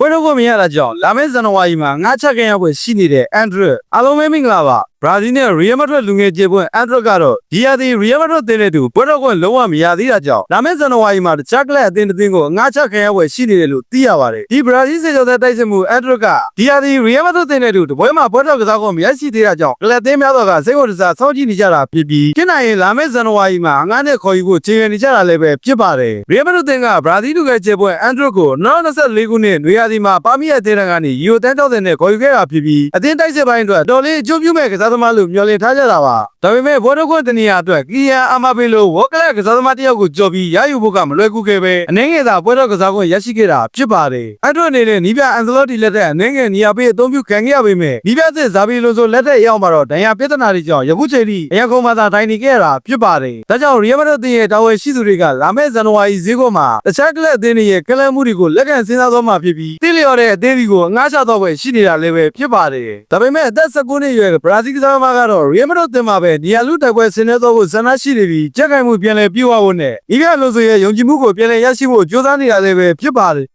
ပွဲတော်ကိုမြင်ရတာကြောင့်လာမယ့်ဇန်နဝါရီမှာငါးချက်ခင်းရောက်ပွဲရှိနေတဲ့အန်ဒရအားလုံးပဲမင်္ဂလာပါဘရာဇီးနဲ့ရီယယ်မက်ဒရစ်လူငယ်ကျေပွင့်အန်ဒရကတော့ဒီယာဒီရီယယ်မက်ဒရစ်တင်တဲ့သူပွဲတော်ကိုလုံးဝမရသေးတာကြောင့်လာမယ့်ဇန်နဝါရီမှာတခြားကလပ်အသင်းတစ်သင်းကိုငါးချက်ခင်းရောက်ပွဲရှိနေတယ်လို့သိရပါတယ်ဒီဘရာဇီးစေကျော်တဲ့တိုက်စစ်မှုအန်ဒရကဒီယာဒီရီယယ်မက်ဒရစ်တင်တဲ့သူတပွဲမှာပွဲတော်ကစားဖို့မရရှိသေးတာကြောင့်ကလပ်အသင်းများစွာကစိတ်ဝင်စားစောင့်ကြည့်နေကြတာဖြစ်ပြီးဖြစ်နိုင်ရင်လာမယ့်ဇန်နဝါရီမှာငါးနဲ့ခေါ်ယူဖို့ခြေရနေကြတာလည်းပဲဖြစ်ပါတယ်ရီယယ်မက်ဒရစ်တင်ကဘရာဇီးလူငယ်ကျေပွင့်အန်ဒရကို2024ခုနှစ်နွေရာသီမှာပါမီရဲ့အသင်းကနေယူတန်း60နဲ့ခေါ်ယူခဲ့တာဖြစ်ပြီးအသင်းတိုက်စစ်ပိုင်းအတွက်တော်လေးအကျိုးပြုမဲ့ကစားသမားလို့မျှော်လင့်ထားကြတာပါဒါပေမဲ့ဘော်ဒခွန်းတနေရာအတွက်ကီယန်အာမာဘေလိုဝေါကလက်ကစားသမားတစ်ယောက်ကိုကြော်ပြီးရယူဖို့ကမလွယ်ကူခဲ့ပဲအနေငယ်သာပွဲတော်ကစားခွင့်ရရှိခဲ့တာဖြစ်ပါတယ်အဲ့တို့အနေနဲ့နီးပြအန်ဇလော်တီလက်ထက်အနေငယ်နေရာပေးအသုံးပြုခံခဲ့ရပေမဲ့နီးပြသစ်ဇာဘီလိုဆိုလက်ထက်ရောက်မှာတော့ဒဏ်ရာပြဿနာတွေကြောင့်ယခုချိန်ထိအရန်ကုန်မှာသာတိုင်နေခဲ့ရတာဖြစ်ပါတယ်ဒါကြောင့်ရီယယ်မက်ဒရစ်ရဲ့တာဝန်ရှိသူတွေကလာမယ့်ဇန်နဝါရီဈေးကွက်မှာတခြားကလပ်အသင်းတွေရဲ့ကလပ်မှုတွေကိုလက်ခံစဉ်းစားသွားမှာဖြစ်ပြီးတိလျော်တဲ့အသင်းတွေကိုငှားချတော့ပဲရှိနေတာလည်းပဲဖြစ်ပါတယ်ဒါပေမဲ့အသက်19နှစ်အရွယ်ဘရာဇီးကစားသမားကတော့ရီယယ်မက်ဒရစ်တင်မှာပဲနီယာလူတိုက်ပွဲဆင်နွှဲသွားဖို့ဆန္ဒရှိနေပြီးကြက်ခိုင်မှုပြန်လည်ပြေဝဖို့နဲ့ဤပြလို့ဆိုရဲ့ယုံကြည်မှုကိုပြန်လည်ရရှိဖို့ကြိုးစားနေတာလည်းပဲဖြစ်ပါတယ်